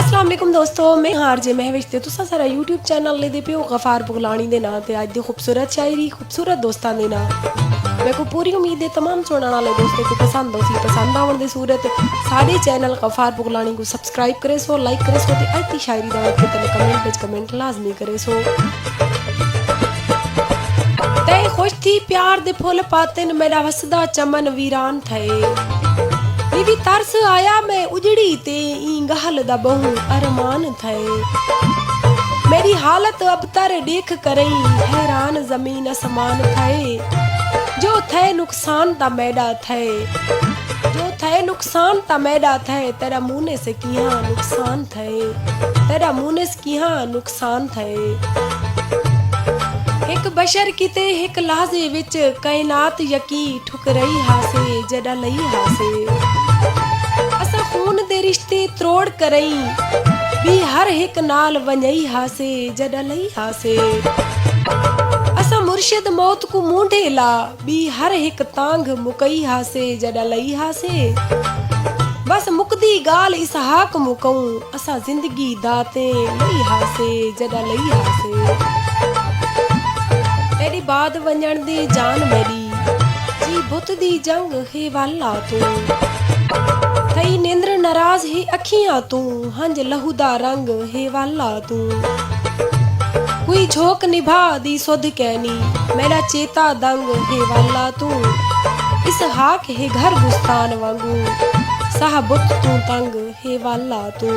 अस्सलाम वालेकुम दोस्तों, मैं हारजे महविश ते तुसा सारा यूट्यूब चैनल ले दे पियो गफार बुगलानी दे नाम ते आज दी खूबसूरत शायरी खूबसूरत दोस्तां दे नाम। मेरे को पूरी उम्मीद है तमाम सुनने वाले दोस्तों को पसंद होसी पसंद आवन दी सूरत साडे चैनल गफार बुगलानी को सब्सक्राइब करे सो लाइक करे सो ते आज दी शायरी दा के तने कमेंट विच कमेंट लाजमी करे सो। ते खुश थी प्यार दे फुल पाते न मेरा वसदा चमन वीरान थे भी तरस आया मैं उजड़ी ते गाल दा बहु अरमान थे मेरी हालत अब तर देख करई हैरान जमीन आसमान थे जो थे नुकसान ता मैडा थे जो थे नुकसान ता मैडा थे तेरा मुने से किया नुकसान थे तेरा मुने से किया नुकसान थे एक बशर किते एक लाजे विच कायनात यकी ठुकरई हासे जड़ा लई हासे असा खून दे रिश्ते त्रोड़ करई भी हर एक नाल वंजई हासे जड़ा लई हासे असा मुर्शिद मौत को मूंढे ला भी हर एक तांग मुकई हासे जड़ा लई हासे बस मुकदी गाल इसहाक मुकऊं असा जिंदगी दाते लई हासे जड़ा लई हासे तेरी बाद वंजण दे जान मेरी जी बुत दी जंग है वाला तू थई निंद्र नाराज है अखियां तू हंज लहू दा रंग है वाला तू कोई झोंक निभा दी सुध कहनी मेरा चेता दंग है वाला तू इस हाक है घर गुस्तान वांगू साहबुत तू तंग है वाला तू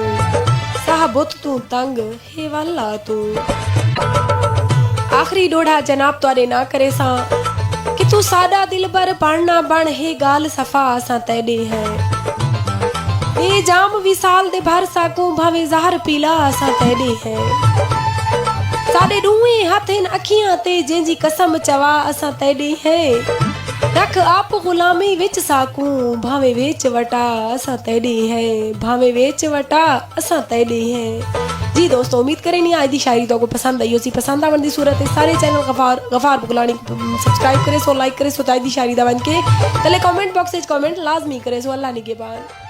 साहबुत तू तंग है वाला तू। आखिरी डोढ़ा जनाब तुआरे ना करे सा कि तू सादा दिल बर पढ़ना बन है गाल सफा सा तेडे है ये जाम विसाल दे भर साकू भावे ज़हर पीला सा तेडे है साडे डूए हाथेन अखियां ते जेंजी कसम चवा असा तेडे है रख आप गुलामी विच साकू भावे वेच वटा असा तेडे है भावे वेच वटा असा तेडे है। जी दोस्तों, उम्मीद करें नहीं आज दी शायरी तो आपको पसंद आई होसी पसंद आवन दी सूरत है सारे चैनल गफार बुगलानी सब्सक्राइब करे सो लाइक करे सो आज दी शायरी दा बन के तले कमेंट बॉक्स में कमेंट लाजमी करे सो अल्लाह निगहबान।